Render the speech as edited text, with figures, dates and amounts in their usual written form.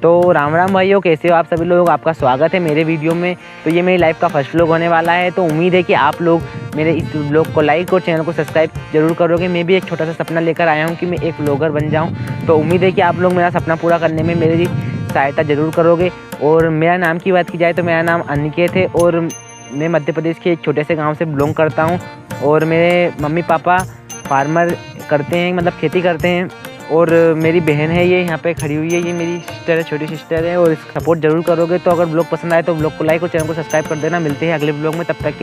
तो राम राम भाइयों, कैसे हो आप सभी लोग। आपका स्वागत है मेरे वीडियो में। तो ये मेरी लाइफ का फर्स्ट व्लॉग होने वाला है। तो उम्मीद है कि आप लोग मेरे इस व्लॉग को लाइक और चैनल को सब्सक्राइब जरूर करोगे। मैं भी एक छोटा सा सपना लेकर आया हूँ कि मैं एक व्लॉगर बन जाऊँ। तो उम्मीद है कि आप लोग मेरा सपना पूरा करने में मेरी सहायता ज़रूर करोगे। और मेरा नाम की बात की जाए तो मेरा नाम अनिकेत है और मैं मध्य प्रदेश के एक छोटे से गाँव से बिलोंग करता हूँ। और मेरे मम्मी पापा फार्मर करते हैं, मतलब खेती करते हैं। और मेरी बहन है, ये यहाँ पे खड़ी हुई है, ये मेरी सिस्टर है, छोटी सिस्टर है। और इसका सपोर्ट जरूर करोगे। तो अगर ब्लॉग पसंद आए तो ब्लॉग को लाइक और चैनल को सब्सक्राइब कर देना। मिलते हैं अगले ब्लॉग में, तब तक